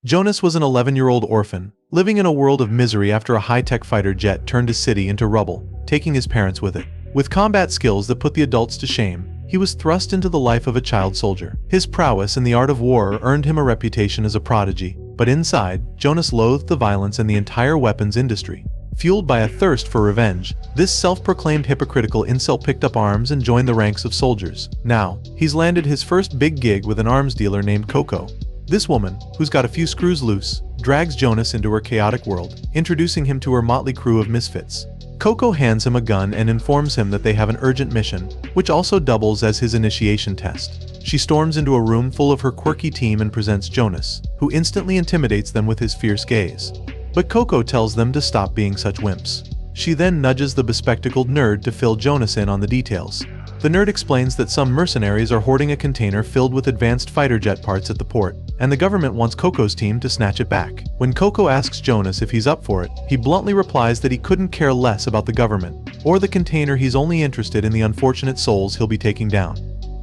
Jonas was an 11-year-old orphan, living in a world of misery after a high-tech fighter jet turned his city into rubble, taking his parents with it. With combat skills that put the adults to shame, he was thrust into the life of a child soldier. His prowess in the art of war earned him a reputation as a prodigy, but inside, Jonas loathed the violence and the entire weapons industry. Fueled by a thirst for revenge, this self-proclaimed hypocritical incel picked up arms and joined the ranks of soldiers. Now, he's landed his first big gig with an arms dealer named Coco. This woman, who's got a few screws loose, drags Jonas into her chaotic world, introducing him to her motley crew of misfits. Coco hands him a gun and informs him that they have an urgent mission, which also doubles as his initiation test. She storms into a room full of her quirky team and presents Jonas, who instantly intimidates them with his fierce gaze. But Coco tells them to stop being such wimps. She then nudges the bespectacled nerd to fill Jonas in on the details. The nerd explains that some mercenaries are hoarding a container filled with advanced fighter jet parts at the port, and the government wants Coco's team to snatch it back. When Coco asks Jonas if he's up for it, he bluntly replies that he couldn't care less about the government or the container. He's only interested in the unfortunate souls he'll be taking down.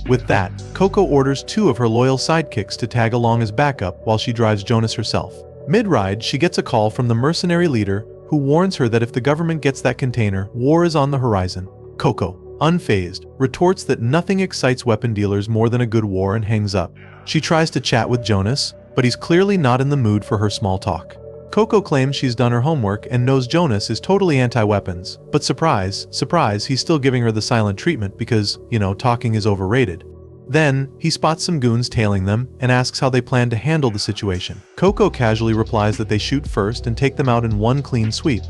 With that, Coco orders 2 of her loyal sidekicks to tag along as backup while she drives Jonas herself. Mid-ride, she gets a call from the mercenary leader, who warns her that if the government gets that container, war is on the horizon. Coco, unfazed, retorts that nothing excites weapon dealers more than a good war and hangs up. She tries to chat with Jonas, but he's clearly not in the mood for her small talk. Coco claims she's done her homework and knows Jonas is totally anti-weapons, but surprise, surprise, he's still giving her the silent treatment because, talking is overrated. Then, he spots some goons tailing them and asks how they plan to handle the situation. Coco casually replies that they shoot first and take them out in one clean sweep.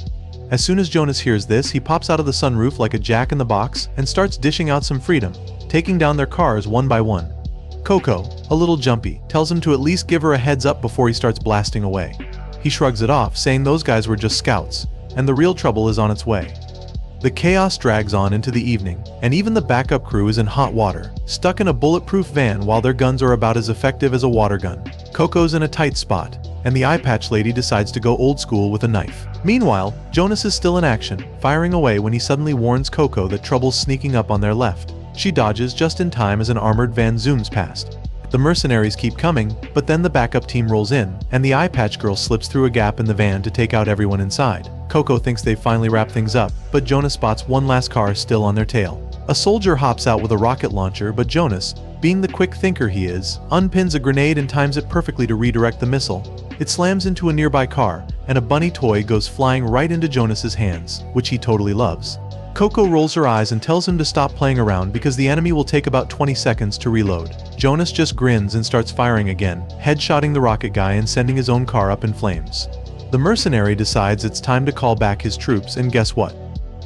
As soon as Jonas hears this, he pops out of the sunroof like a jack-in-the-box and starts dishing out some freedom, taking down their cars one by one. Coco, a little jumpy, tells him to at least give her a heads up before he starts blasting away. He shrugs it off, saying those guys were just scouts, and the real trouble is on its way. The chaos drags on into the evening, and even the backup crew is in hot water, stuck in a bulletproof van while their guns are about as effective as a water gun. Coco's in a tight spot, and the eye patch lady decides to go old school with a knife. Meanwhile, Jonas is still in action, firing away when he suddenly warns Coco that trouble's sneaking up on their left. She dodges just in time as an armored van zooms past. The mercenaries keep coming, but then the backup team rolls in, and the eye patch girl slips through a gap in the van to take out everyone inside. Coco thinks they've finally wrapped things up, but Jonas spots one last car still on their tail. A soldier hops out with a rocket launcher, but Jonas, being the quick thinker he is, unpins a grenade and times it perfectly to redirect the missile. It slams into a nearby car, and a bunny toy goes flying right into Jonas's hands, which he totally loves. Coco rolls her eyes and tells him to stop playing around because the enemy will take about 20 seconds to reload. Jonas just grins and starts firing again, headshotting the rocket guy and sending his own car up in flames. The mercenary decides it's time to call back his troops, and guess what?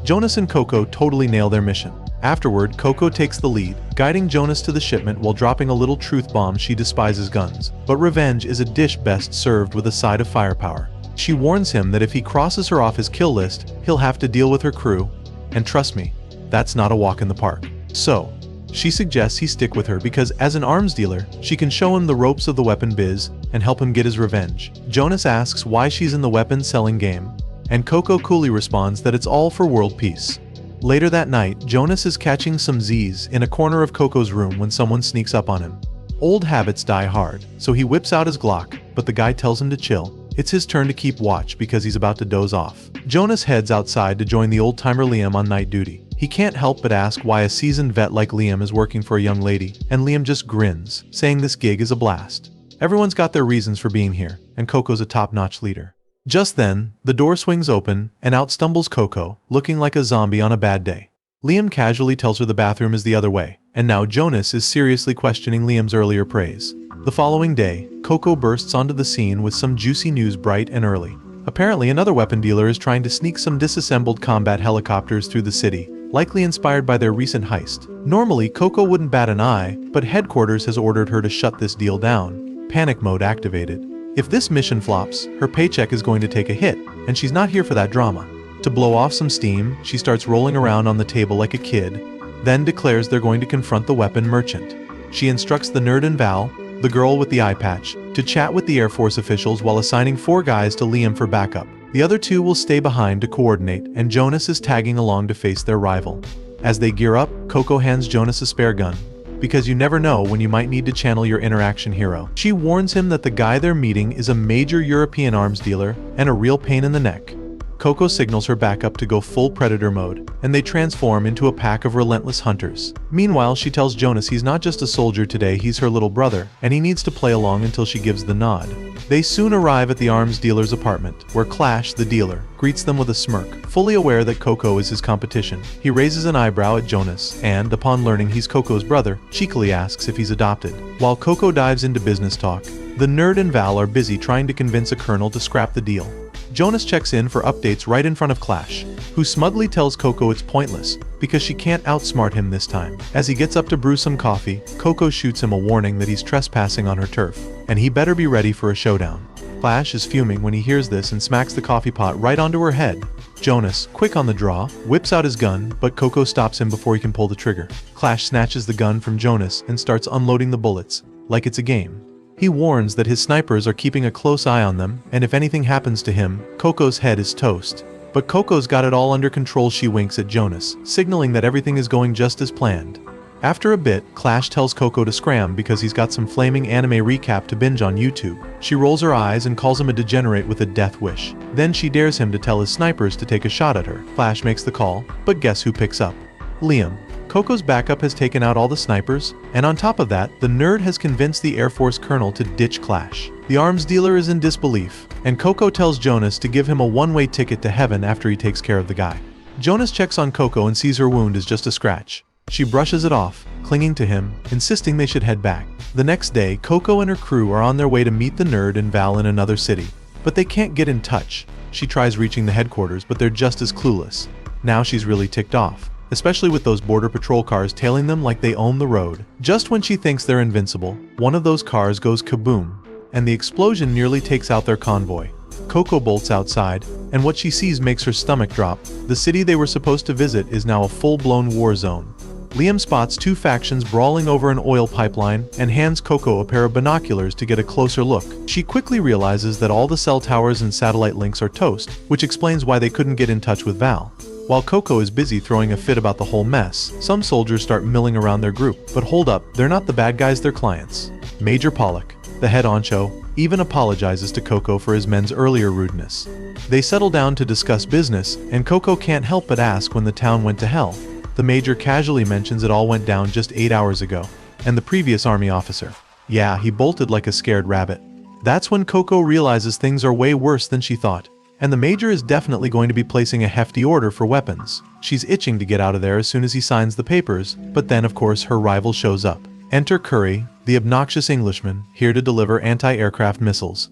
Jonas and Coco totally nail their mission. Afterward, Coco takes the lead, guiding Jonas to the shipment while dropping a little truth bomb. She despises guns, but revenge is a dish best served with a side of firepower. She warns him that if he crosses her off his kill list, he'll have to deal with her crew. And trust me, that's not a walk in the park. So, she suggests he stick with her because as an arms dealer, she can show him the ropes of the weapon biz and help him get his revenge. Jonas asks why she's in the weapon selling game, and Coco coolly responds that it's all for world peace. Later that night, Jonas is catching some Z's in a corner of Coco's room when someone sneaks up on him. Old habits die hard, so he whips out his Glock, but the guy tells him to chill. It's his turn to keep watch because he's about to doze off. Jonas heads outside to join the old-timer Liam on night duty. He can't help but ask why a seasoned vet like Liam is working for a young lady, and Liam just grins, saying this gig is a blast. Everyone's got their reasons for being here, and Coco's a top-notch leader. Just then, the door swings open, and out stumbles Coco, looking like a zombie on a bad day. Liam casually tells her the bathroom is the other way, and now Jonas is seriously questioning Liam's earlier praise. The following day, Coco bursts onto the scene with some juicy news bright and early. Apparently, another weapon dealer is trying to sneak some disassembled combat helicopters through the city, likely inspired by their recent heist. Normally, Coco wouldn't bat an eye, but headquarters has ordered her to shut this deal down. Panic mode activated. If this mission flops, her paycheck is going to take a hit, and she's not here for that drama. To blow off some steam, she starts rolling around on the table like a kid, then declares they're going to confront the weapon merchant. She instructs the nerd and Val, the girl with the eye patch, to chat with the Air Force officials while assigning 4 guys to Liam for backup. The other 2 will stay behind to coordinate, and Jonas is tagging along to face their rival. As they gear up, Coco hands Jonas a spare gun. because you never know when you might need to channel your inner action hero. She warns him that the guy they're meeting is a major European arms dealer and a real pain in the neck. Coco signals her backup to go full predator mode, and they transform into a pack of relentless hunters. Meanwhile, she tells Jonas he's not just a soldier today, he's her little brother, and he needs to play along until she gives the nod. They soon arrive at the arms dealer's apartment, where Clash, the dealer, greets them with a smirk, fully aware that Coco is his competition. He raises an eyebrow at Jonas, and, upon learning he's Coco's brother, cheekily asks if he's adopted. While Coco dives into business talk, the nerd and Val are busy trying to convince a colonel to scrap the deal. Jonas checks in for updates right in front of Clash, who smugly tells Coco it's pointless, because she can't outsmart him this time. As he gets up to brew some coffee, Coco shoots him a warning that he's trespassing on her turf, and he better be ready for a showdown. Clash is fuming when he hears this and smacks the coffee pot right onto her head. Jonas, quick on the draw, whips out his gun, but Coco stops him before he can pull the trigger. Clash snatches the gun from Jonas and starts unloading the bullets, like it's a game. He warns that his snipers are keeping a close eye on them, and if anything happens to him, Coco's head is toast. But Coco's got it all under control. She winks at Jonas, signaling that everything is going just as planned. After a bit, Clash tells Coco to scram because he's got some flaming anime recap to binge on YouTube. She rolls her eyes and calls him a degenerate with a death wish. Then she dares him to tell his snipers to take a shot at her. Clash makes the call, but guess who picks up? Liam. Coco's backup has taken out all the snipers, and on top of that, the nerd has convinced the Air Force colonel to ditch Clash. The arms dealer is in disbelief, and Coco tells Jonas to give him a one-way ticket to heaven after he takes care of the guy. Jonas checks on Coco and sees her wound is just a scratch. She brushes it off, clinging to him, insisting they should head back. The next day, Coco and her crew are on their way to meet the nerd and Val in another city, but they can't get in touch. She tries reaching the headquarters, but they're just as clueless. Now she's really ticked off, especially with those border patrol cars tailing them like they own the road. Just when she thinks they're invincible, one of those cars goes kaboom, and the explosion nearly takes out their convoy. Coco bolts outside, and what she sees makes her stomach drop. The city they were supposed to visit is now a full-blown war zone. Liam spots two factions brawling over an oil pipeline and hands Coco a pair of binoculars to get a closer look. She quickly realizes that all the cell towers and satellite links are toast, which explains why they couldn't get in touch with Val. While Coco is busy throwing a fit about the whole mess, some soldiers start milling around their group. But hold up, they're not the bad guys, they're clients. Major Pollock, the head honcho, even apologizes to Coco for his men's earlier rudeness. They settle down to discuss business, and Coco can't help but ask when the town went to hell. The major casually mentions it all went down just 8 hours ago, and the previous army officer. Yeah, he bolted like a scared rabbit. That's when Coco realizes things are way worse than she thought, and the major is definitely going to be placing a hefty order for weapons. She's itching to get out of there as soon as he signs the papers, but then of course her rival shows up. Enter Curry, the obnoxious Englishman, here to deliver anti-aircraft missiles.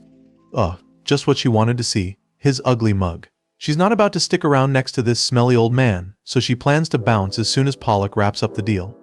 Just what she wanted to see, his ugly mug. She's not about to stick around next to this smelly old man, so she plans to bounce as soon as Pollock wraps up the deal.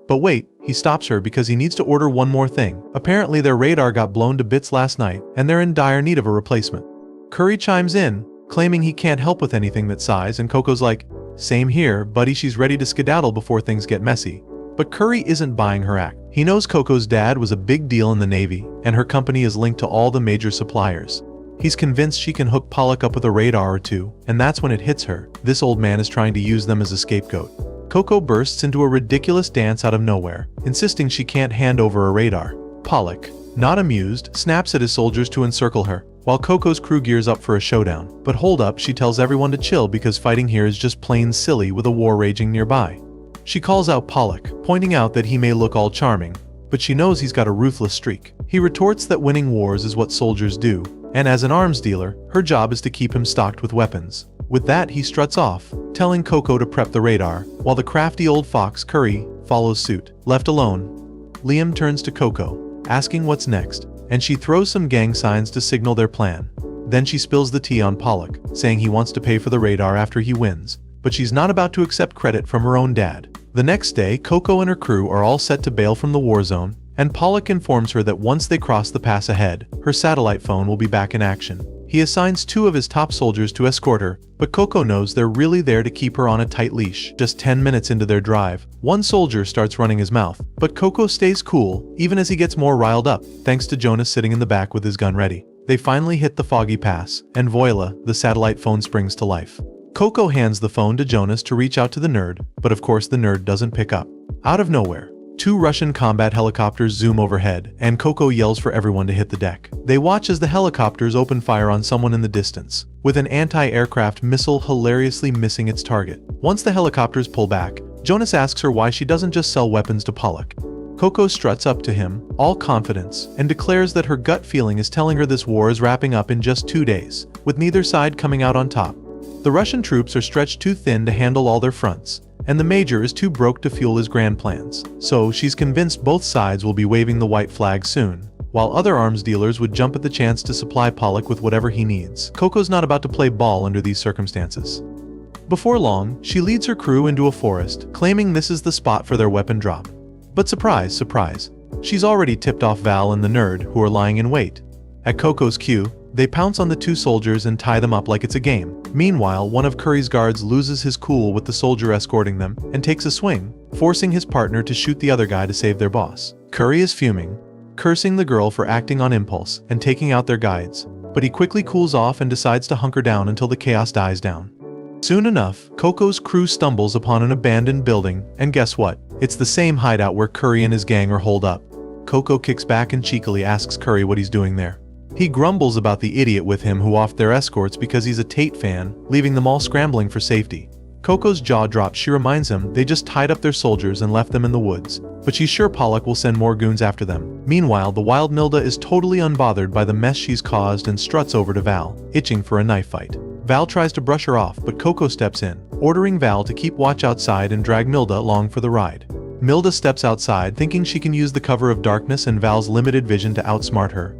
But wait, he stops her because he needs to order one more thing. Apparently their radar got blown to bits last night, and they're in dire need of a replacement. Curry chimes in, claiming he can't help with anything that size, and Coco's like, same here, buddy. She's ready to skedaddle before things get messy. But Curry isn't buying her act. He knows Coco's dad was a big deal in the Navy, and her company is linked to all the major suppliers. He's convinced she can hook Pollock up with a radar or two, and that's when it hits her. This old man is trying to use them as a scapegoat. Coco bursts into a ridiculous dance out of nowhere, insisting she can't hand over a radar. Pollock, not amused, snaps at his soldiers to encircle her, while Coco's crew gears up for a showdown. But hold up, she tells everyone to chill because fighting here is just plain silly with a war raging nearby. She calls out Pollock, pointing out that he may look all charming, but she knows he's got a ruthless streak. He retorts that winning wars is what soldiers do, and as an arms dealer, her job is to keep him stocked with weapons. With that, he struts off, telling Coco to prep the radar, while the crafty old fox, Curry, follows suit. Left alone, Liam turns to Coco, asking what's next, and she throws some gang signs to signal their plan. Then she spills the tea on Pollock, saying he wants to pay for the radar after he wins, but she's not about to accept credit from her own dad. The next day, Coco and her crew are all set to bail from the war zone, and Pollock informs her that once they cross the pass ahead, her satellite phone will be back in action. He assigns 2 of his top soldiers to escort her, but Coco knows they're really there to keep her on a tight leash. Just 10 minutes into their drive, one soldier starts running his mouth, but Coco stays cool, even as he gets more riled up, thanks to Jonas sitting in the back with his gun ready. They finally hit the foggy pass, and voila, the satellite phone springs to life. Coco hands the phone to Jonas to reach out to the nerd, but of course the nerd doesn't pick up. Out of nowhere, Two Russian combat helicopters zoom overhead, and Coco yells for everyone to hit the deck. They watch as the helicopters open fire on someone in the distance, with an anti-aircraft missile hilariously missing its target. Once the helicopters pull back, Jonas asks her why she doesn't just sell weapons to Pollock. Coco struts up to him, all confidence, and declares that her gut feeling is telling her this war is wrapping up in just 2 days, with neither side coming out on top. The Russian troops are stretched too thin to handle all their fronts, and the Major is too broke to fuel his grand plans, so she's convinced both sides will be waving the white flag soon, while other arms dealers would jump at the chance to supply Pollock with whatever he needs. Coco's not about to play ball under these circumstances. Before long, she leads her crew into a forest, claiming this is the spot for their weapon drop. But surprise, surprise, she's already tipped off Val and the nerd, who are lying in wait. At Coco's cue, they pounce on the two soldiers and tie them up like it's a game. Meanwhile, one of Curry's guards loses his cool with the soldier escorting them and takes a swing, forcing his partner to shoot the other guy to save their boss. Curry is fuming, cursing the girl for acting on impulse and taking out their guides, but he quickly cools off and decides to hunker down until the chaos dies down. Soon enough, Coco's crew stumbles upon an abandoned building, and guess what? It's the same hideout where Curry and his gang are holed up. Coco kicks back and cheekily asks Curry what he's doing there. He grumbles about the idiot with him who offed their escorts because he's a Tate fan, leaving them all scrambling for safety. Coco's jaw drops. She reminds him they just tied up their soldiers and left them in the woods, but she's sure Pollock will send more goons after them. Meanwhile, the wild Milda is totally unbothered by the mess she's caused and struts over to Val, itching for a knife fight. Val tries to brush her off, but Coco steps in, ordering Val to keep watch outside and drag Milda along for the ride. Milda steps outside thinking she can use the cover of darkness and Val's limited vision to outsmart her.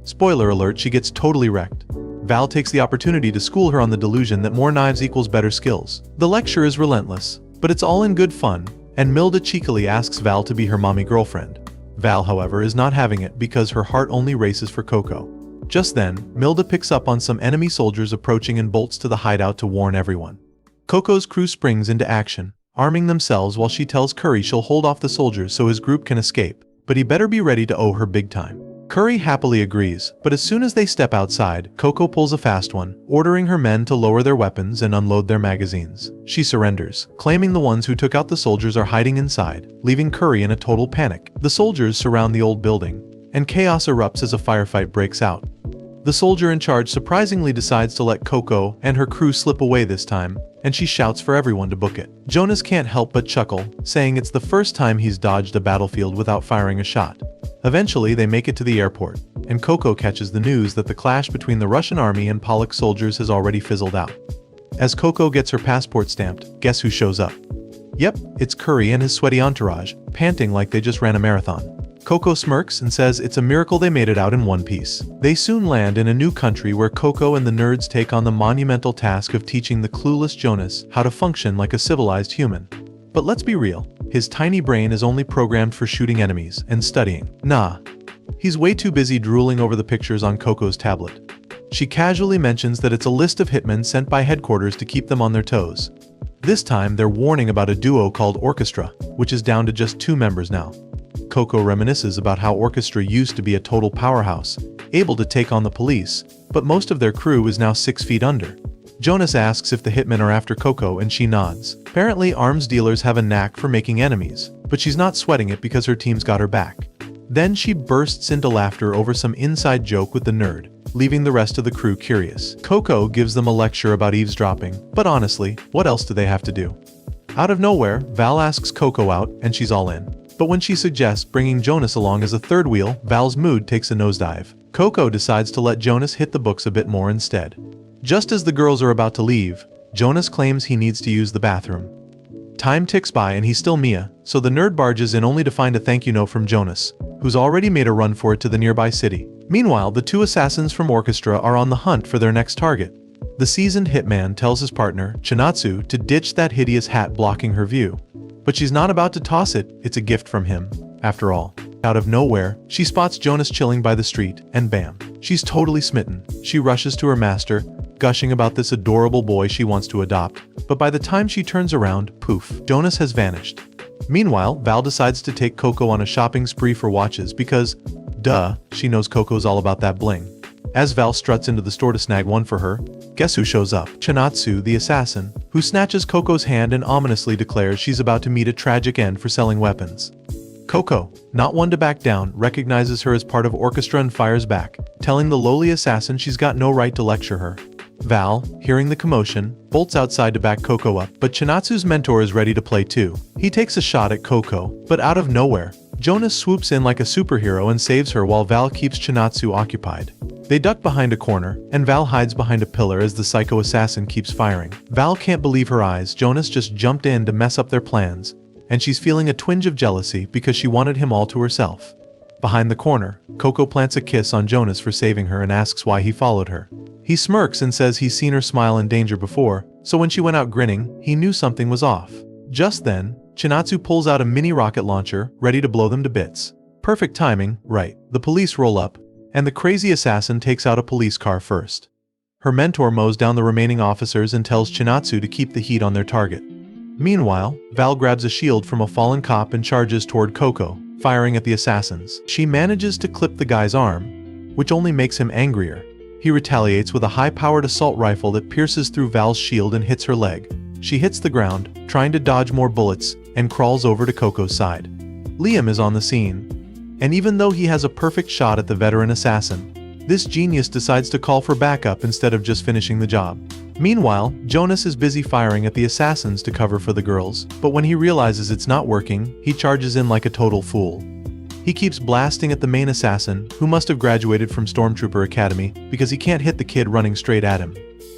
Spoiler alert, she gets totally wrecked. Val takes the opportunity to school her on the delusion that more knives equals better skills. The lecture is relentless, but it's all in good fun, and Milda cheekily asks Val to be her mommy girlfriend. Val, however, is not having it because her heart only races for Coco. Just then, Milda picks up on some enemy soldiers approaching and bolts to the hideout to warn everyone. Coco's crew springs into action, arming themselves while she tells Curry she'll hold off the soldiers so his group can escape, but he better be ready to owe her big time. Curry happily agrees, but as soon as they step outside, Coco pulls a fast one, ordering her men to lower their weapons and unload their magazines. She surrenders, claiming the ones who took out the soldiers are hiding inside, leaving Curry in a total panic. The soldiers surround the old building, and chaos erupts as a firefight breaks out. The soldier in charge surprisingly decides to let Coco and her crew slip away this time, and she shouts for everyone to book it. Jonas can't help but chuckle, saying it's the first time he's dodged a battlefield without firing a shot. Eventually, they make it to the airport, and Coco catches the news that the clash between the Russian army and Pollock's soldiers has already fizzled out. As Coco gets her passport stamped, guess who shows up? Yep, it's Curry and his sweaty entourage, panting like they just ran a marathon. Coco smirks and says it's a miracle they made it out in one piece. They soon land in a new country where Coco and the nerds take on the monumental task of teaching the clueless Jonas how to function like a civilized human. But let's be real, his tiny brain is only programmed for shooting enemies and studying. Nah, he's way too busy drooling over the pictures on Coco's tablet. She casually mentions that it's a list of hitmen sent by headquarters to keep them on their toes. This time, they're warning about a duo called Orchestra, which is down to just 2 members now. Coco reminisces about how Orchestra used to be a total powerhouse, able to take on the police, but most of their crew is now 6 feet under. Jonas asks if the hitmen are after Coco and she nods. Apparently, arms dealers have a knack for making enemies, but she's not sweating it because her team's got her back. Then she bursts into laughter over some inside joke with the nerd, leaving the rest of the crew curious. Coco gives them a lecture about eavesdropping, but honestly, what else do they have to do? Out of nowhere, Val asks Coco out, and she's all in. But when she suggests bringing Jonas along as a third wheel, Val's mood takes a nosedive. Coco decides to let Jonas hit the books a bit more instead. Just as the girls are about to leave, Jonas claims he needs to use the bathroom. Time ticks by and he's still Mia, so the nerd barges in only to find a thank you note from Jonas, who's already made a run for it to the nearby city. Meanwhile, the 2 assassins from Orchestra are on the hunt for their next target. The seasoned hitman tells his partner, Chinatsu, to ditch that hideous hat blocking her view. But she's not about to toss it, it's a gift from him, after all. Out of nowhere, she spots Jonas chilling by the street, and bam, she's totally smitten. She rushes to her master, gushing about this adorable boy she wants to adopt, but by the time she turns around, poof, Jonas has vanished. Meanwhile, Val decides to take Coco on a shopping spree for watches because, duh, she knows Coco's all about that bling. As Val struts into the store to snag one for her, guess who shows up? Chinatsu, the assassin, who snatches Coco's hand and ominously declares she's about to meet a tragic end for selling weapons. Coco, not one to back down, recognizes her as part of orchestra and fires back, telling the lowly assassin she's got no right to lecture her. Val, hearing the commotion, bolts outside to back Coco up, but Chinatsu's mentor is ready to play too. He takes a shot at Coco, but out of nowhere, Jonas swoops in like a superhero and saves her while Val keeps Chinatsu occupied. They duck behind a corner, and Val hides behind a pillar as the psycho assassin keeps firing. Val can't believe her eyes. Jonas just jumped in to mess up their plans, and she's feeling a twinge of jealousy because she wanted him all to herself. Behind the corner, Coco plants a kiss on Jonas for saving her and asks why he followed her. He smirks and says he's seen her smile in danger before, so when she went out grinning, he knew something was off. Just then, Chinatsu pulls out a mini rocket launcher, ready to blow them to bits. Perfect timing, right? The police roll up, and the crazy assassin takes out a police car first. Her mentor mows down the remaining officers and tells Chinatsu to keep the heat on their target. Meanwhile, Val grabs a shield from a fallen cop and charges toward Coco, firing at the assassins. She manages to clip the guy's arm, which only makes him angrier. He retaliates with a high-powered assault rifle that pierces through Val's shield and hits her leg. She hits the ground, trying to dodge more bullets, and crawls over to Coco's side. Liam is on the scene, and even though he has a perfect shot at the veteran assassin, this genius decides to call for backup instead of just finishing the job. Meanwhile, Jonas is busy firing at the assassins to cover for the girls, but when he realizes it's not working, he charges in like a total fool. He keeps blasting at the main assassin, who must have graduated from Stormtrooper Academy, because he can't hit the kid running straight at him.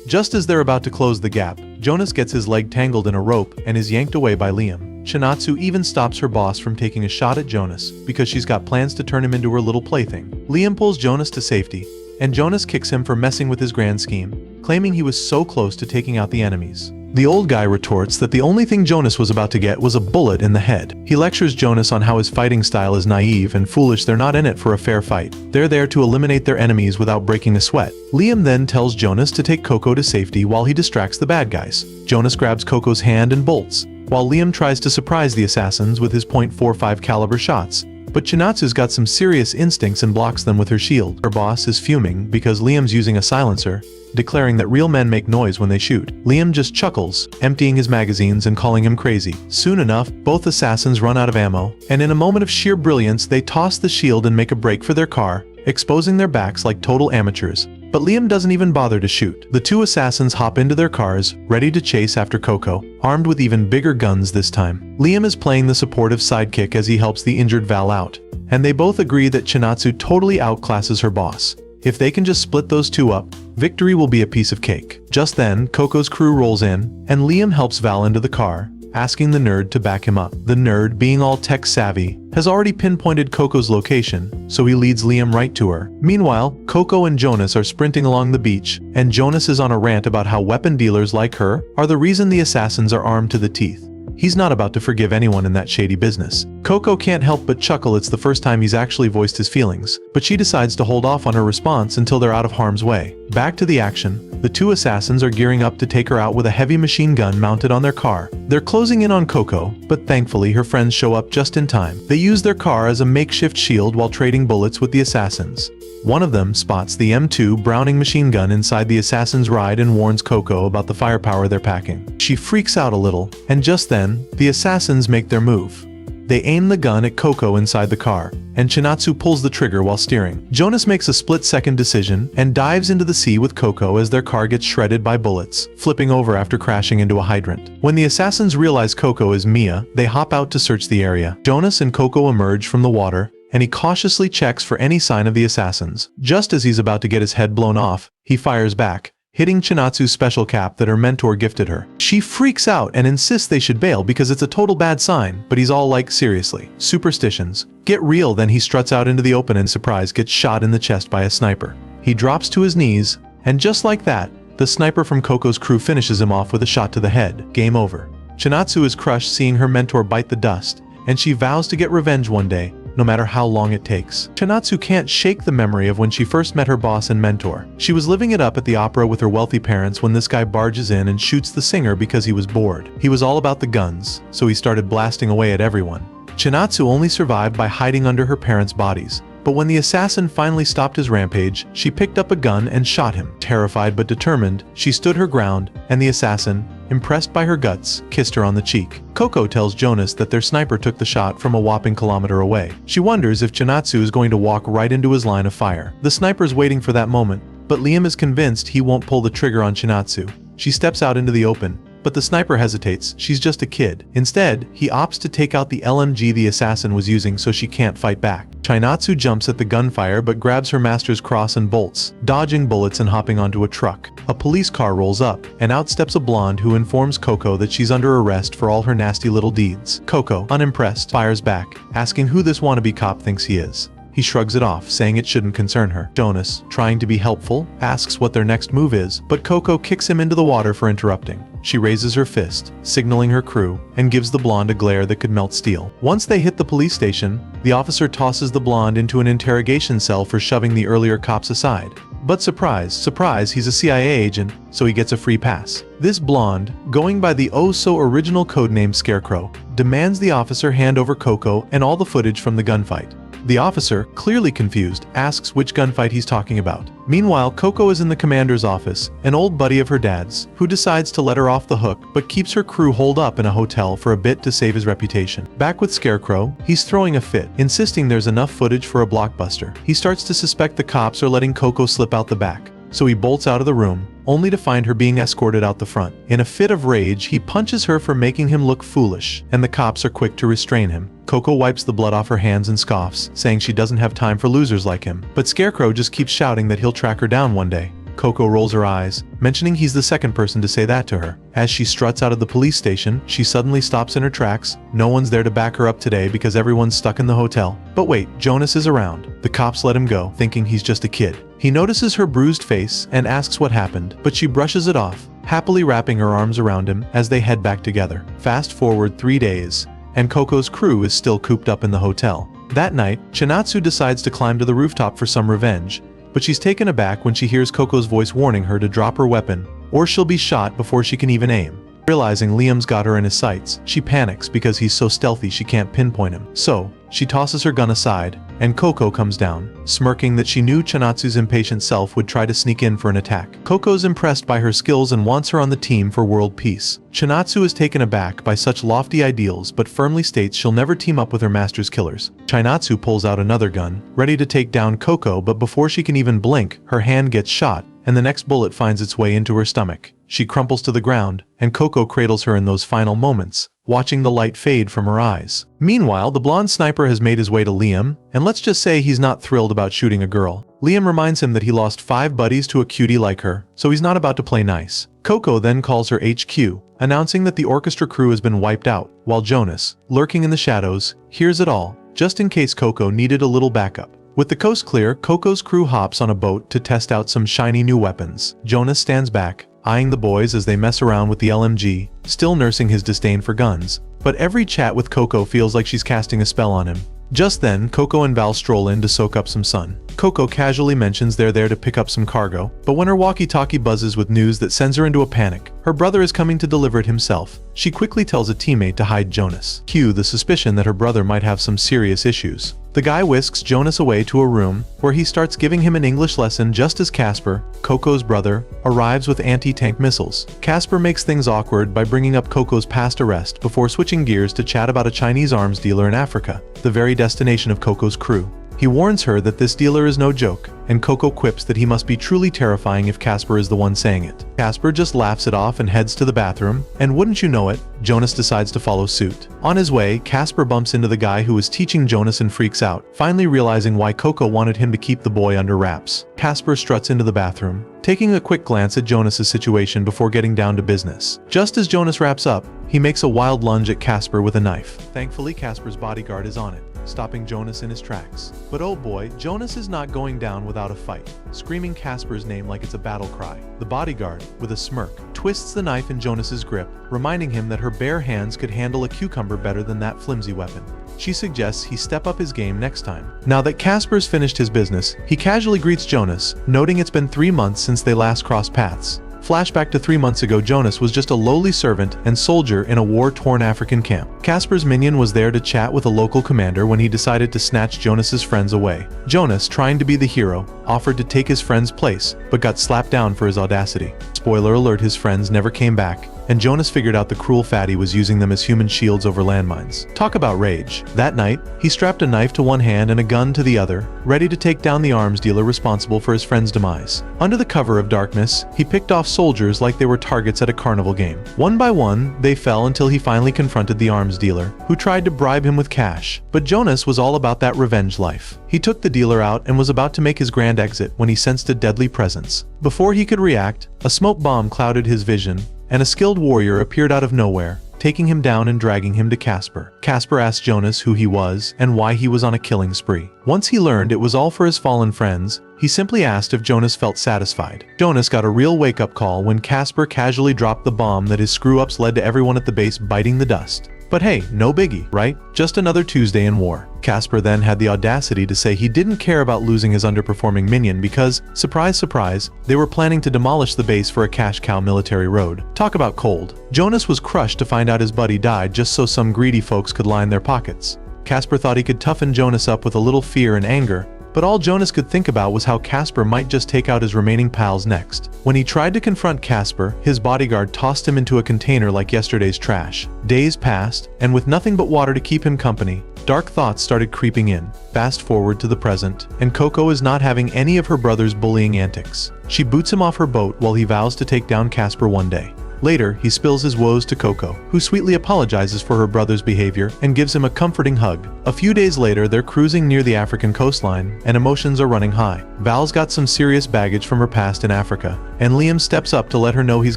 Just as they're about to close the gap, Jonas gets his leg tangled in a rope and is yanked away by Liam. Chinatsu even stops her boss from taking a shot at Jonas, because she's got plans to turn him into her little plaything. Liam pulls Jonas to safety, and Jonas kicks him for messing with his grand scheme, claiming he was so close to taking out the enemies. The old guy retorts that the only thing Jonas was about to get was a bullet in the head. He lectures Jonas on how his fighting style is naive and foolish. They're not in it for a fair fight. They're there to eliminate their enemies without breaking a sweat. Liam then tells Jonas to take Coco to safety while he distracts the bad guys. Jonas grabs Coco's hand and bolts, while Liam tries to surprise the assassins with his .45 caliber shots. But Chinatsu's got some serious instincts and blocks them with her shield. Her boss is fuming because Liam's using a silencer, declaring that real men make noise when they shoot. Liam just chuckles, emptying his magazines and calling him crazy. Soon enough, both assassins run out of ammo, and in a moment of sheer brilliance they toss the shield and make a break for their car, exposing their backs like total amateurs. But Liam doesn't even bother to shoot. The two assassins hop into their cars, ready to chase after Coco, armed with even bigger guns this time. Liam is playing the supportive sidekick as he helps the injured Val out, and they both agree that Chinatsu totally outclasses her boss. If they can just split those two up, victory will be a piece of cake. Just then, Coco's crew rolls in, and Liam helps Val into the car, asking the nerd to back him up. The nerd, being all tech-savvy, has already pinpointed Coco's location, so he leads Liam right to her. Meanwhile, Coco and Jonas are sprinting along the beach, and Jonas is on a rant about how weapon dealers like her are the reason the assassins are armed to the teeth. He's not about to forgive anyone in that shady business. Coco can't help but chuckle. It's the first time he's actually voiced his feelings, but she decides to hold off on her response until they're out of harm's way. Back to the action, the two assassins are gearing up to take her out with a heavy machine gun mounted on their car. They're closing in on Coco, but thankfully her friends show up just in time. They use their car as a makeshift shield while trading bullets with the assassins. One of them spots the M2 Browning machine gun inside the assassin's ride and warns Coco about the firepower they're packing. She freaks out a little, and just then, the assassins make their move. They aim the gun at Coco inside the car, and Chinatsu pulls the trigger while steering. Jonas makes a split-second decision and dives into the sea with Coco as their car gets shredded by bullets, flipping over after crashing into a hydrant. When the assassins realize Coco is Mia, they hop out to search the area. Jonas and Coco emerge from the water, and he cautiously checks for any sign of the assassins. Just as he's about to get his head blown off, he fires back, hitting Chinatsu's special cap that her mentor gifted her. She freaks out and insists they should bail because it's a total bad sign, but he's all like, seriously, superstitions, get real. Then he struts out into the open and surprise gets shot in the chest by a sniper. He drops to his knees, and just like that, the sniper from Coco's crew finishes him off with a shot to the head. Game over. Chinatsu is crushed seeing her mentor bite the dust, and she vows to get revenge one day, no matter how long it takes. Chinatsu can't shake the memory of when she first met her boss and mentor. She was living it up at the opera with her wealthy parents when this guy barges in and shoots the singer because he was bored. He was all about the guns, so he started blasting away at everyone. Chinatsu only survived by hiding under her parents' bodies. But when the assassin finally stopped his rampage, she picked up a gun and shot him. Terrified but determined, she stood her ground, and the assassin, impressed by her guts, kissed her on the cheek. Coco tells Jonas that their sniper took the shot from a whopping kilometer away. She wonders if Chinatsu is going to walk right into his line of fire. The sniper's waiting for that moment, but Liam is convinced he won't pull the trigger on Chinatsu. She steps out into the open, but the sniper hesitates. She's just a kid. Instead, he opts to take out the LMG the assassin was using so she can't fight back. Chinatsu jumps at the gunfire but grabs her master's cross and bolts, dodging bullets and hopping onto a truck. A police car rolls up, and out steps a blonde who informs Coco that she's under arrest for all her nasty little deeds. Coco, unimpressed, fires back, asking who this wannabe cop thinks he is. He shrugs it off, saying it shouldn't concern her. Jonas, trying to be helpful, asks what their next move is, but Coco kicks him into the water for interrupting. She raises her fist, signaling her crew, and gives the blonde a glare that could melt steel. Once they hit the police station, the officer tosses the blonde into an interrogation cell for shoving the earlier cops aside. But surprise, surprise, he's a CIA agent, so he gets a free pass. This blonde, going by the oh-so-original codename Scarecrow, demands the officer hand over Coco and all the footage from the gunfight. The officer, clearly confused, asks which gunfight he's talking about. Meanwhile, Coco is in the commander's office, an old buddy of her dad's, who decides to let her off the hook but keeps her crew holed up in a hotel for a bit to save his reputation. Back with Scarecrow, he's throwing a fit, insisting there's enough footage for a blockbuster. He starts to suspect the cops are letting Coco slip out the back, so he bolts out of the room, only to find her being escorted out the front. In a fit of rage, he punches her for making him look foolish, and the cops are quick to restrain him. Coco wipes the blood off her hands and scoffs, saying she doesn't have time for losers like him. But Scarecrow just keeps shouting that he'll track her down one day. Coco rolls her eyes, mentioning he's the second person to say that to her. As she struts out of the police station, she suddenly stops in her tracks. No one's there to back her up today because everyone's stuck in the hotel. But wait, Jonas is around. The cops let him go, thinking he's just a kid. He notices her bruised face and asks what happened, but she brushes it off, happily wrapping her arms around him as they head back together. Fast forward 3 days, and Coco's crew is still cooped up in the hotel. That night, Chinatsu decides to climb to the rooftop for some revenge, but she's taken aback when she hears Coco's voice warning her to drop her weapon, or she'll be shot before she can even aim. Realizing Liam's got her in his sights, she panics because he's so stealthy she can't pinpoint him. So, she tosses her gun aside, and Coco comes down, smirking that she knew Chinatsu's impatient self would try to sneak in for an attack. Coco's impressed by her skills and wants her on the team for world peace. Chinatsu is taken aback by such lofty ideals but firmly states she'll never team up with her master's killers. Chinatsu pulls out another gun, ready to take down Coco, but before she can even blink, her hand gets shot, and the next bullet finds its way into her stomach. She crumples to the ground, and Coco cradles her in those final moments, watching the light fade from her eyes. Meanwhile, the blonde sniper has made his way to Liam, and let's just say he's not thrilled about shooting a girl. Liam reminds him that he lost 5 buddies to a cutie like her, so he's not about to play nice. Coco then calls her HQ, announcing that the orchestra crew has been wiped out, while Jonas, lurking in the shadows, hears it all, just in case Coco needed a little backup. With the coast clear, Coco's crew hops on a boat to test out some shiny new weapons. Jonas stands back, eyeing the boys as they mess around with the LMG, still nursing his disdain for guns. But every chat with Coco feels like she's casting a spell on him. Just then, Coco and Val stroll in to soak up some sun. Coco casually mentions they're there to pick up some cargo, but when her walkie-talkie buzzes with news that sends her into a panic, her brother is coming to deliver it himself. She quickly tells a teammate to hide Jonas. Cue the suspicion that her brother might have some serious issues. The guy whisks Jonas away to a room, where he starts giving him an English lesson just as Casper, Coco's brother, arrives with anti-tank missiles. Casper makes things awkward by bringing up Coco's past arrest before switching gears to chat about a Chinese arms dealer in Africa, the very destination of Coco's crew. He warns her that this dealer is no joke, and Coco quips that he must be truly terrifying if Casper is the one saying it. Casper just laughs it off and heads to the bathroom, and wouldn't you know it, Jonas decides to follow suit. On his way, Casper bumps into the guy who was teaching Jonas and freaks out, finally realizing why Coco wanted him to keep the boy under wraps. Casper struts into the bathroom, taking a quick glance at Jonas's situation before getting down to business. Just as Jonas wraps up, he makes a wild lunge at Casper with a knife. Thankfully, Casper's bodyguard is on it, stopping Jonas in his tracks. But oh boy, Jonas is not going down without a fight, screaming Casper's name like it's a battle cry. The bodyguard, with a smirk, twists the knife in Jonas's grip, reminding him that her bare hands could handle a cucumber better than that flimsy weapon. She suggests he step up his game next time. Now that Casper's finished his business, he casually greets Jonas, noting it's been 3 months since they last crossed paths. Flashback to 3 months ago, Jonas was just a lowly servant and soldier in a war-torn African camp. Casper's minion was there to chat with a local commander when he decided to snatch Jonas's friends away. Jonas, trying to be the hero, offered to take his friend's place, but got slapped down for his audacity. Spoiler alert, his friends never came back, and Jonas figured out the cruel fatty was using them as human shields over landmines. Talk about rage. That night, he strapped a knife to one hand and a gun to the other, ready to take down the arms dealer responsible for his friend's demise. Under the cover of darkness, he picked off soldiers like they were targets at a carnival game. One by one, they fell until he finally confronted the arms dealer, who tried to bribe him with cash. But Jonas was all about that revenge life. He took the dealer out and was about to make his grand exit when he sensed a deadly presence. Before he could react, a smoke bomb clouded his vision, and a skilled warrior appeared out of nowhere, taking him down and dragging him to Casper. Casper asked Jonas who he was and why he was on a killing spree. Once he learned it was all for his fallen friends, he simply asked if Jonas felt satisfied. Jonas got a real wake-up call when Casper casually dropped the bomb that his screw-ups led to everyone at the base biting the dust. But hey, no biggie, right? Just another Tuesday in war. Casper then had the audacity to say he didn't care about losing his underperforming minion because, surprise surprise, they were planning to demolish the base for a cash cow military road. Talk about cold. Jonas was crushed to find out his buddy died just so some greedy folks could line their pockets. Casper thought he could toughen Jonas up with a little fear and anger, but all Jonas could think about was how Casper might just take out his remaining pals next. When he tried to confront Casper, his bodyguard tossed him into a container like yesterday's trash. Days passed, and with nothing but water to keep him company, dark thoughts started creeping in. Fast forward to the present, and Coco is not having any of her brother's bullying antics. She boots him off her boat while he vows to take down Casper one day. Later, he spills his woes to Coco, who sweetly apologizes for her brother's behavior and gives him a comforting hug. A few days later, they're cruising near the African coastline, and emotions are running high. Val's got some serious baggage from her past in Africa, and Liam steps up to let her know he's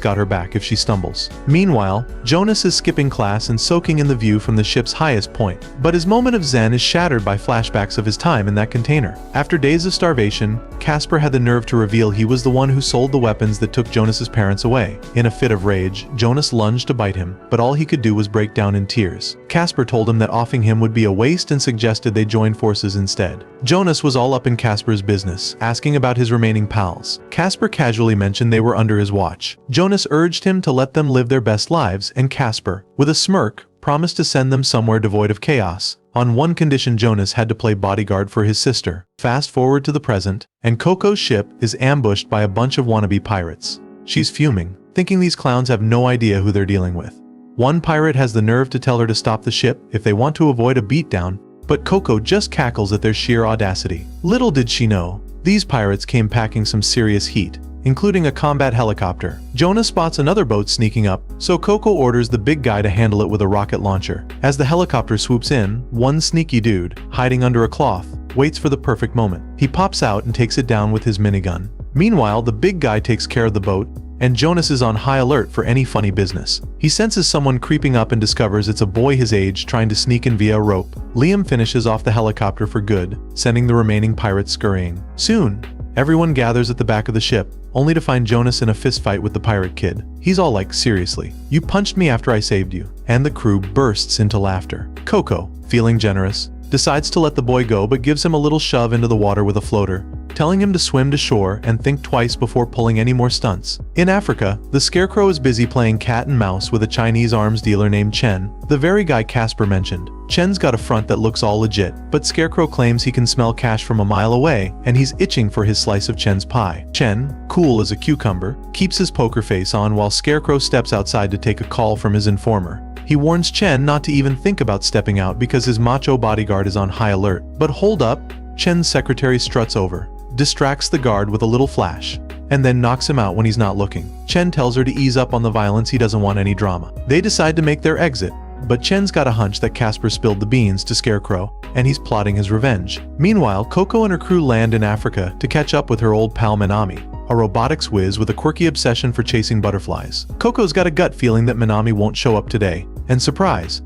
got her back if she stumbles. Meanwhile, Jonas is skipping class and soaking in the view from the ship's highest point, but his moment of zen is shattered by flashbacks of his time in that container. After days of starvation, Casper had the nerve to reveal he was the one who sold the weapons that took Jonas's parents away. In a fit of rage, Jonas lunged to bite him, but all he could do was break down in tears. Casper told him that offing him would be a waste and suggested they join forces instead. Jonas was all up in Casper's business, asking about his remaining pals. Casper casually mentioned they were under his watch. Jonas urged him to let them live their best lives, and Casper, with a smirk, promised to send them somewhere devoid of chaos. On one condition, Jonas had to play bodyguard for his sister. Fast forward to the present, and Coco's ship is ambushed by a bunch of wannabe pirates. She's fuming, thinking these clowns have no idea who they're dealing with. One pirate has the nerve to tell her to stop the ship if they want to avoid a beatdown, but Coco just cackles at their sheer audacity. Little did she know, these pirates came packing some serious heat, including a combat helicopter. Jonas spots another boat sneaking up, so Coco orders the big guy to handle it with a rocket launcher. As the helicopter swoops in, one sneaky dude, hiding under a cloth, waits for the perfect moment. He pops out and takes it down with his minigun. Meanwhile, the big guy takes care of the boat, and Jonas is on high alert for any funny business. He senses someone creeping up and discovers it's a boy his age trying to sneak in via a rope. Liam finishes off the helicopter for good, sending the remaining pirates scurrying. Soon, everyone gathers at the back of the ship, only to find Jonas in a fistfight with the pirate kid. He's all like, "Seriously, you punched me after I saved you," and the crew bursts into laughter. Coco, feeling generous, decides to let the boy go but gives him a little shove into the water with a floater, telling him to swim to shore and think twice before pulling any more stunts. In Africa, the Scarecrow is busy playing cat and mouse with a Chinese arms dealer named Chen, the very guy Casper mentioned. Chen's got a front that looks all legit, but Scarecrow claims he can smell cash from a mile away, and he's itching for his slice of Chen's pie. Chen, cool as a cucumber, keeps his poker face on while Scarecrow steps outside to take a call from his informer. He warns Chen not to even think about stepping out because his macho bodyguard is on high alert. But hold up, Chen's secretary struts over, distracts the guard with a little flash, and then knocks him out when he's not looking. Chen tells her to ease up on the violence, he doesn't want any drama. They decide to make their exit, but Chen's got a hunch that Casper spilled the beans to Scarecrow, and he's plotting his revenge. Meanwhile, Coco and her crew land in Africa to catch up with her old pal Manami, a robotics whiz with a quirky obsession for chasing butterflies. Coco's got a gut feeling that Manami won't show up today, and surprise,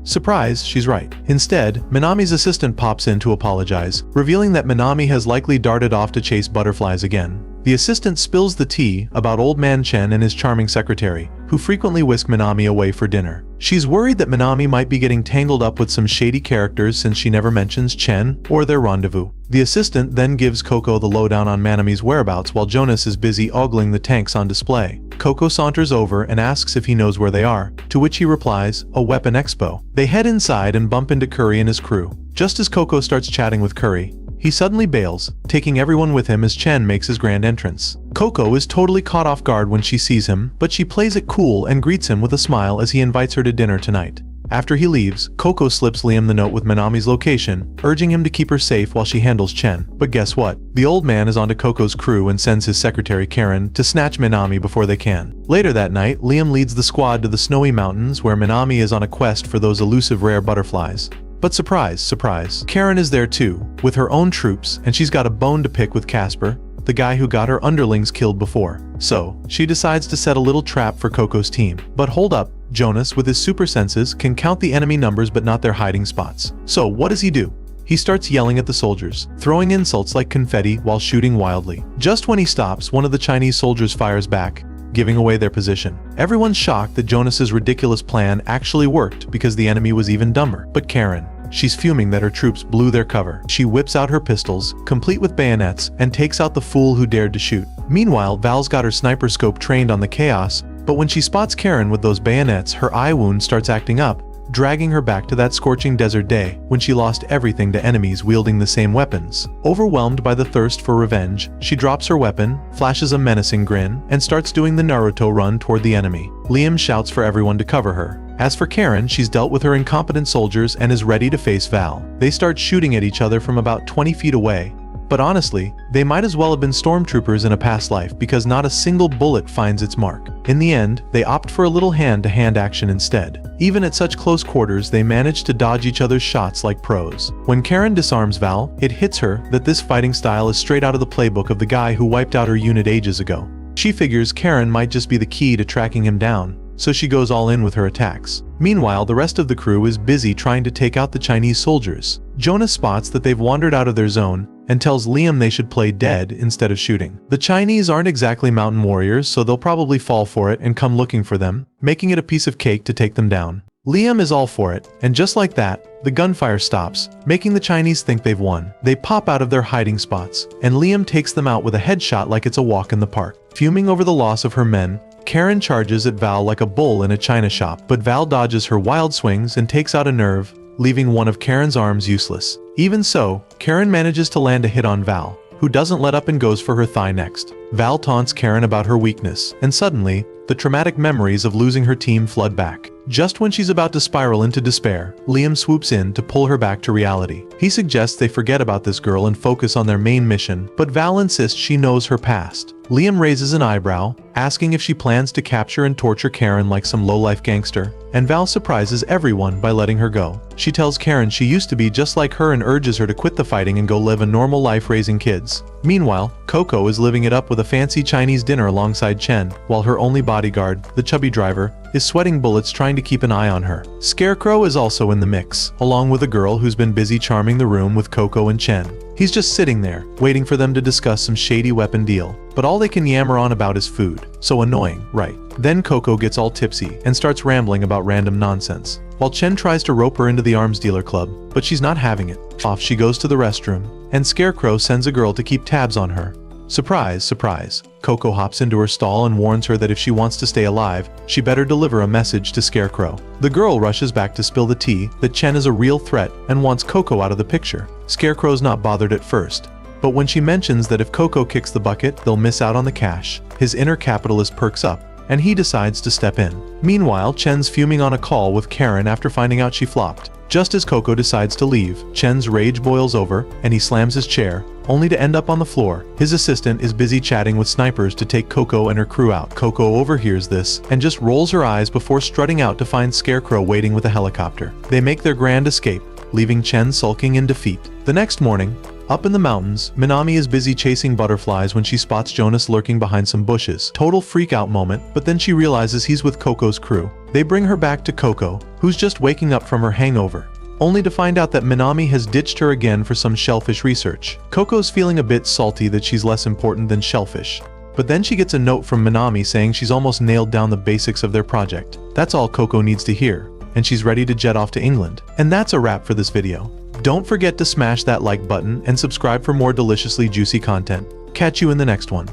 she's right. Instead, Minami's assistant pops in to apologize, revealing that Minami has likely darted off to chase butterflies again. The assistant spills the tea about old man Chen and his charming secretary, who frequently whisk Minami away for dinner. She's worried that Minami might be getting tangled up with some shady characters since she never mentions Chen or their rendezvous. The assistant then gives Coco the lowdown on Manami's whereabouts while Jonas is busy ogling the tanks on display. Coco saunters over and asks if he knows where they are, to which he replies, "A weapon expo." They head inside and bump into Curry and his crew. Just as Coco starts chatting with Curry, he suddenly bails, taking everyone with him as Chen makes his grand entrance. Coco is totally caught off guard when she sees him, but she plays it cool and greets him with a smile as he invites her to dinner tonight. After he leaves, Coco slips Liam the note with Minami's location, urging him to keep her safe while she handles Chen. But guess what? The old man is onto Coco's crew and sends his secretary Karen to snatch Minami before they can. Later that night, Liam leads the squad to the snowy mountains where Minami is on a quest for those elusive rare butterflies. But surprise, surprise, Karen is there too, with her own troops, and she's got a bone to pick with Casper, the guy who got her underlings killed before. So, she decides to set a little trap for Coco's team. But hold up, Jonas, with his super senses, can count the enemy numbers but not their hiding spots. So what does he do? He starts yelling at the soldiers, throwing insults like confetti while shooting wildly. Just when he stops, one of the Chinese soldiers fires back, giving away their position. Everyone's shocked that Jonas's ridiculous plan actually worked because the enemy was even dumber. But Karen, she's fuming that her troops blew their cover. She whips out her pistols, complete with bayonets, and takes out the fool who dared to shoot. Meanwhile, Val's got her sniper scope trained on the chaos, but when she spots Karen with those bayonets, her eye wound starts acting up, dragging her back to that scorching desert day when she lost everything to enemies wielding the same weapons. Overwhelmed by the thirst for revenge, she drops her weapon, flashes a menacing grin, and starts doing the Naruto run toward the enemy. Liam shouts for everyone to cover her. As for Karen, she's dealt with her incompetent soldiers and is ready to face Val. They start shooting at each other from about 20 feet away. But honestly, they might as well have been stormtroopers in a past life because not a single bullet finds its mark. In the end, they opt for a little hand-to-hand action instead. Even at such close quarters, they manage to dodge each other's shots like pros. When Karen disarms Val, it hits her that this fighting style is straight out of the playbook of the guy who wiped out her unit ages ago. She figures Karen might just be the key to tracking him down, so she goes all in with her attacks. Meanwhile, the rest of the crew is busy trying to take out the Chinese soldiers. Jonas spots that they've wandered out of their zone and tells Liam they should play dead instead of shooting. The Chinese aren't exactly mountain warriors, so they'll probably fall for it and come looking for them, making it a piece of cake to take them down. Liam is all for it, and just like that, the gunfire stops, making the Chinese think they've won. They pop out of their hiding spots, and Liam takes them out with a headshot like it's a walk in the park. Fuming over the loss of her men, Karen charges at Val like a bull in a china shop, but Val dodges her wild swings and takes out a nerve, leaving one of Karen's arms useless. Even so, Karen manages to land a hit on Val, who doesn't let up and goes for her thigh next. Val taunts Karen about her weakness, and suddenly, the traumatic memories of losing her team flood back. Just when she's about to spiral into despair, Liam swoops in to pull her back to reality. He suggests they forget about this girl and focus on their main mission, but Val insists she knows her past. Liam raises an eyebrow, asking if she plans to capture and torture Karen like some low-life gangster, and Val surprises everyone by letting her go. She tells Karen she used to be just like her and urges her to quit the fighting and go live a normal life raising kids. Meanwhile, Coco is living it up with a fancy Chinese dinner alongside Chen, while her only bodyguard, the chubby driver, is sweating bullets trying to keep an eye on her. Scarecrow is also in the mix, along with a girl who's been busy charming the room with Coco and Chen. He's just sitting there, waiting for them to discuss some shady weapon deal, but all they can yammer on about is food. So annoying, right? Then Coco gets all tipsy and starts rambling about random nonsense, while Chen tries to rope her into the arms dealer club, but she's not having it. Off she goes to the restroom, and Scarecrow sends a girl to keep tabs on her. Surprise, surprise, Coco hops into her stall and warns her that if she wants to stay alive, she better deliver a message to Scarecrow. The girl rushes back to spill the tea that Chen is a real threat and wants Coco out of the picture. Scarecrow's not bothered at first, but when she mentions that if Coco kicks the bucket, they'll miss out on the cash, his inner capitalist perks up, and he decides to step in. Meanwhile, Chen's fuming on a call with Karen after finding out she flopped. Just as Coco decides to leave, Chen's rage boils over, and he slams his chair, only to end up on the floor. His assistant is busy chatting with snipers to take Coco and her crew out. Coco overhears this, and just rolls her eyes before strutting out to find Scarecrow waiting with a helicopter. They make their grand escape, leaving Chen sulking in defeat. The next morning, up in the mountains, Minami is busy chasing butterflies when she spots Jonas lurking behind some bushes. Total freak-out moment, but then she realizes he's with Coco's crew. They bring her back to Coco, who's just waking up from her hangover, only to find out that Minami has ditched her again for some shellfish research. Coco's feeling a bit salty that she's less important than shellfish, but then she gets a note from Minami saying she's almost nailed down the basics of their project. That's all Coco needs to hear, and she's ready to jet off to England. And that's a wrap for this video. Don't forget to smash that like button and subscribe for more deliciously juicy content. Catch you in the next one.